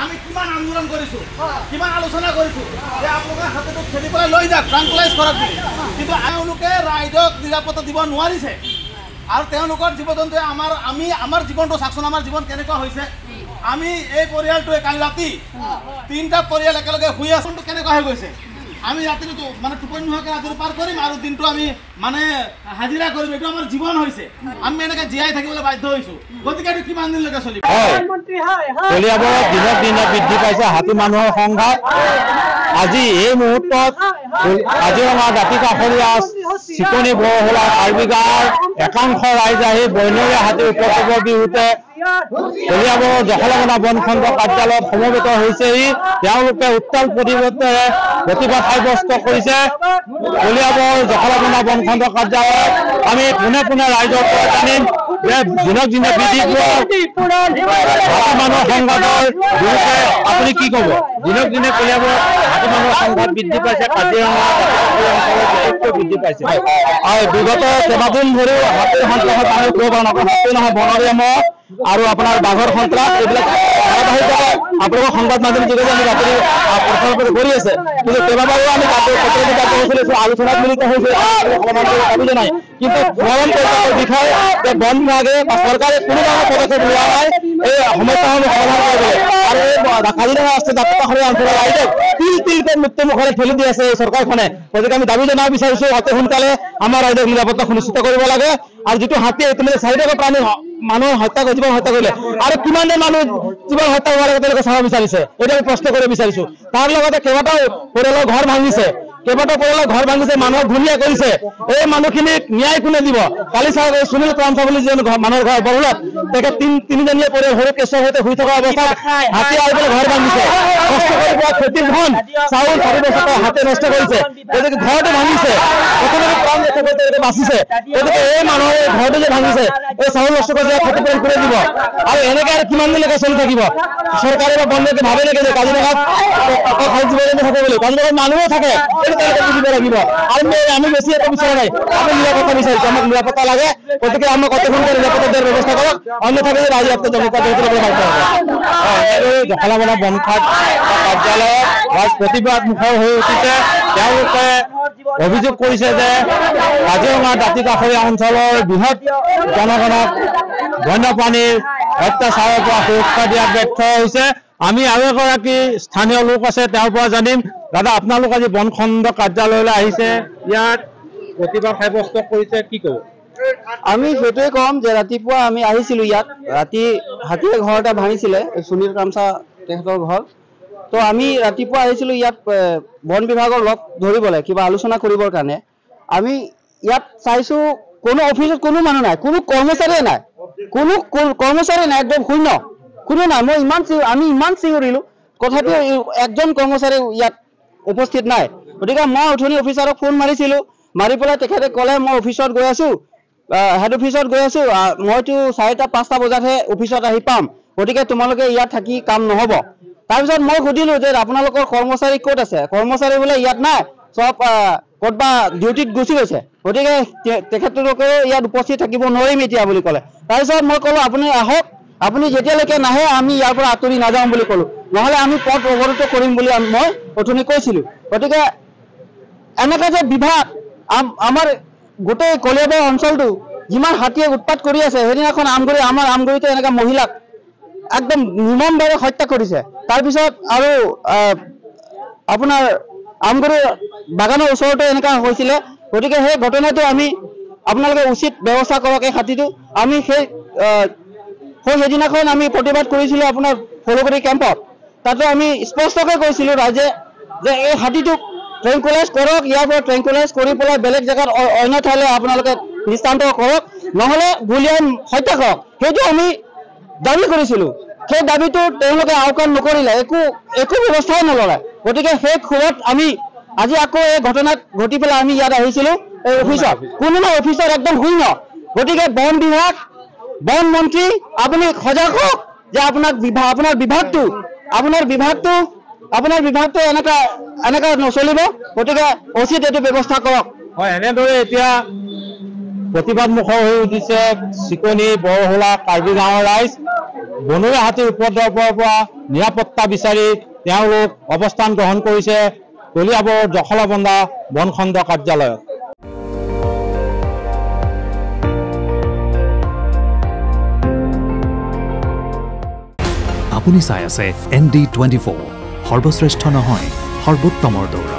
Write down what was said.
আমি কিমান আন্দোলন কৰিছো কিমান আলোচনা কৰিছো যে আপোনালোকে হাতেটো খেলি পেলাই লৈ যাওক ট্ৰাংকুলাইজ কৰাৰ কিন্তু তেওঁলোকে ৰাইজক নিৰাপত্তা দিব নোৱাৰিছে আৰু তেওঁলোকৰ জীৱ জন্তুৱে আমাৰ জীৱনটো চাকচোন আমাৰ জীৱন কেনেকুৱা হৈছে আমি এই পৰিয়ালটোৱে কালি ৰাতি 3টা পৰিয়াল একেলগে শুই আছো কেনেকুৱা হৈ গৈছে আমি ৰাতিটো মানে টোপনি নোহোৱাকৈ ৰাতিটো পাৰ কৰিম আৰু দিনটো আমি মানে হাজিৰা কৰিম এইটো আমাৰ জীৱন হৈছে আমি এনেকৈ জীয়াই থাকিবলৈ বাধ্য হৈছোঁ গতিকে এইটো কিমান দিনলৈকে চলিব কলিয়াবৰত দিনক দিনে বৃদ্ধি পাইছে হাতী মানুহৰ সংঘাত আজি এই মুহূৰ্তত কাজিৰঙা দাঁতি কাষৰীয়া চিকনি বৰহোলা কাৰ্বি গাঁৱৰ একাংশ ৰাইজ আহি বনৰীয়া হাতীৰ উপদ্ৰৱৰ বিৰুদ্ধে কলিয়াবৰৰ জখলাবন্ধা বনখণ্ড কাৰ্যালয়ত সমবেত হৈছেহি তেওঁলোকে উত্তাল প্ৰতিবাদেৰে প্ৰতিবাদ সাব্যস্ত কৰিছে কলিয়াবৰৰ জখলাবন্ধা বনখণ্ড কাৰ্যালয়ত আমি পোনে পোনে ৰাইজৰ পৰা জানিম যে দিনক দিনে বৃদ্ধি পোৱা হাতী মানুহৰ সংঘাতৰ বিৰুদ্ধে আপুনি কি ক'ব দিনক দিনে কলিয়াবৰত হাতী মানুহৰ সংঘাত বৃদ্ধি পাইছে কাজিৰঙা অঞ্চলত বৃদ্ধি পাইছে আৰু বিগত কেইবাদিন ধৰি হাতীৰ সন্ত্ৰাসত আমি হাতী নহয় বনৰীয়া মহ আৰু আপোনাৰ বাঘৰ সন্ত্ৰাস এইবিলাক আপোনালোকৰ সংবাদ মাধ্যমৰ যোগেদি আমি ৰাতি প্ৰচাৰ কৰি আছে কিন্তু কেইবাবাৰো আমি আলোচনাত মিলিত হৈছে দাবী জনাই কিন্তু স্মৰণ কৰিবৰ বিষয়ে যে বন বিভাগে বা চৰকাৰে কোনো ধৰণৰ পদক্ষেপ লোৱা নাই এই সমস্যাসমূহ সমাধান কৰিবলৈ আৰু এই কাজিৰঙা ৰাষ্ট্ৰীয় দাঁতি কাষৰীয়া অঞ্চলৰ ৰাইজক তিলকে মৃত্যুমুখলৈ ঠেলি দি আছে এই চৰকাৰখনে গতিকে আমি দাবী জনাব বিচাৰিছো অতি সোনকালে আমাৰ ৰাইজক নিৰাপত্তা সুনিশ্চিত কৰিব লাগে আৰু যিটো হাতী ইতিমধ্যে 4টা প্ৰাণী মানুহৰ হত্যা কৰি জীৱন হত্যা কৰিলে আৰু কিমান মানুহ জীৱন হত্যা হোৱাৰ লগত তেওঁলোকে চাব বিচাৰিছে এইটো আমি প্ৰশ্ন কৰিব বিচাৰিছো তাৰ লগতে কেইবাটাও পৰিয়ালৰ ঘৰ ভাঙিছে মানুহক ধুনীয়া কৰিছে এই মানুহখিনিক ন্যায় কোনে দিব কালি চাওক সুনীল ক্ৰামচা বুলি যিজন মানুহৰ ঘৰ বৰহুলাত তেখেত তিনিজনীয়া পৰিয়াল সৰু কেঁচৰ সৈতে শুই থকা অৱস্থাত হাতী আহি পেলাই ঘৰ ভাঙিছে কষ্ট কৰি পোৱা খেতিৰ ধন চাউল 4 বছৰ হাতে নষ্ট কৰিছে গতিকে ঘৰটো ভাঙিছে বাচিছে গতিকে এই মানুহৰ ঘৰটো যে ভাঙিছে এই চাউল নষ্ট কৰিছে ক্ষতিপূৰণ কৰি দিব আৰু এনেকে আৰু কিমান দিনলৈকে চলি থাকিব চৰকাৰে বা বন্ধকে ভাবে নেকি যে কাজিৰঙাত জীৱ জন্তু থাকে বুলি কাজিৰঙাত মানুহো থাকে বুজিব লাগিব আৰু আমি বেছি এটা বিচৰা নাই আমি নিৰাপত্তা বিচাৰিছো আমাক নিৰাপত্তা লাগে গতিকে আমাক অতি সোনকালে নিৰাপত্তা দিয়াৰ ব্যৱস্থা কৰক অন্যথা ৰাইজে জখলাবন্ধা বনখাট কাৰ্যালয়ত ৰাইজ প্ৰতিবাদ মুখৰ হৈ উঠিছে তেওঁলোকে অভিযোগ কৰিছে যে কাজিৰঙা দাঁতি কাষৰীয়া অঞ্চলৰ বৃহৎ জনগণক বন্যপ্ৰাণীৰ অত্যাচাৰৰ পৰা সুৰক্ষা দিয়াত ব্যৰ্থ হৈছে আমি আৰু এগৰাকী স্থানীয় লোক আছে তেওঁৰ পৰা জানিম দাদা আপোনালোক আজি বনখণ্ড কাৰ্যালয়লৈ আহিছে ইয়াত প্ৰতিবাদ সাব্যস্ত কৰিছে কি ক'ব আমি সেইটোৱে কম যে ৰাতিপুৱা আমি আহিছিলো ইয়াত ৰাতি হাতীয়ে ঘৰ এটা ভাঙিছিলে সুনীল ক্ৰামচা তেখেতৰ ঘৰ তো আমি ৰাতিপুৱা আহিছিলো ইয়াত বন বিভাগৰ লগ ধৰিবলৈ কিবা আলোচনা কৰিবৰ কাৰণে আমি ইয়াত চাইছো কোনো অফিচত কোনো মানুহ নাই কোনো কৰ্মচাৰীয়ে নাই একদম শূন্য কোনো নাই আমি ইমান চিঞৰিলো তথাপিও একজন কৰ্মচাৰী ইয়াত উপস্থিত নাই গতিকে মই উঠনি অফিচাৰক ফোন মাৰিছিলো মাৰি পেলাই তেখেতে ক'লে মই অফিচত গৈ আছো হেড অফিচত গৈ আছো মইতো 4টা-5টা বজাতহে অফিচত আহি পাম গতিকে তোমালোকে ইয়াত থাকি কাম নহ'ব তাৰপিছত মই সুধিলো যে আপোনালোকৰ কৰ্মচাৰী ক'ত আছে কৰ্মচাৰী বোলে ইয়াত নাই সব ক'তবা ডিউটিত গুচি গৈছে গতিকে তেখেতলোকে ইয়াত উপস্থিত থাকিব নোৱাৰিম এতিয়া বুলি ক'লে তাৰপিছত মই ক'লো আপুনি আহক আপুনি যেতিয়ালৈকে নাহে আমি ইয়াৰ পৰা আঁতৰি নাযাওঁ বুলি ক'লো নহ'লে আমি পথ অৱৰোধ কৰিম বুলি মই অথনি কৈছিলো গতিকে এনেকৈ যে বিভাগ আমাৰ গোটেই কলিয়াবৰ অঞ্চলটো যিমান হাতীয়ে উৎপাত কৰি আছে সেইদিনাখন আমাৰ আমগুৰিতে এনেকৈ মহিলাক একদম নিৰ্মমভাৱে হত্যা কৰিছে তাৰপিছত আৰু আপোনাৰ আমগুৰি বাগানৰ ওচৰতে এনেকুৱা হৈছিলে গতিকে সেই ঘটনাটো আমি আপোনালোকে উচিত ব্যৱস্থা কৰক এই হাতীটো আমি সেইদিনাখন আমি প্ৰতিবাদ কৰিছিলো আপোনাৰ ফলগুৰি কেম্পত তাতে আমি স্পষ্টকৈ কৈছিলো ৰাইজে যে এই হাতীটোক ট্ৰেংকুলাইজ কৰক ইয়াৰ পৰা ট্ৰেংকুলাইজ কৰি পেলাই বেলেগ জেগাত অন্য ঠাইলৈ আপোনালোকে নিস্তান্তৰ কৰক নহ'লে গুলীয়াই হত্যা কৰক সেইটো আমি দাবী কৰিছিলো সেই দাবীটো তেওঁলোকে আওকাণ নকৰিলে একো ব্যৱস্থাই নললে গতিকে সেই ক্ষোভত আমি আজি আকৌ এই ঘটনাত ঘটি পেলাই আমি ইয়াত আহিছিলো এই অফিচত কোনো অফিচত একদম শূন্য গতিকে বন বিভাগ বন মন্ত্ৰী আপুনি সজাগ হওক যে আপোনাৰ বিভাগটো এনেকা নচলিব গতিকে উচিত এইটো ব্যৱস্থা কৰক হয় এনেদৰে এতিয়া প্ৰতিবাদ মুখৰ হৈ উঠিছে চিকনি বৰহোলা কাৰ্বি গাঁৱৰ ৰাইজ বনৰীয়া হাতীৰ উপদ্ৰৱৰ পৰা নিৰাপত্তা বিচাৰি তেওঁলোক অৱস্থান গ্ৰহণ কৰিছে কলিয়াবৰ দখলাবন্ধা বনখণ্ড কাৰ্যালয়ত আপুনি চাই আছে ND24 সৰ্বশ্ৰেষ্ঠ নহয় সৰ্বোত্তমৰ দৌৰ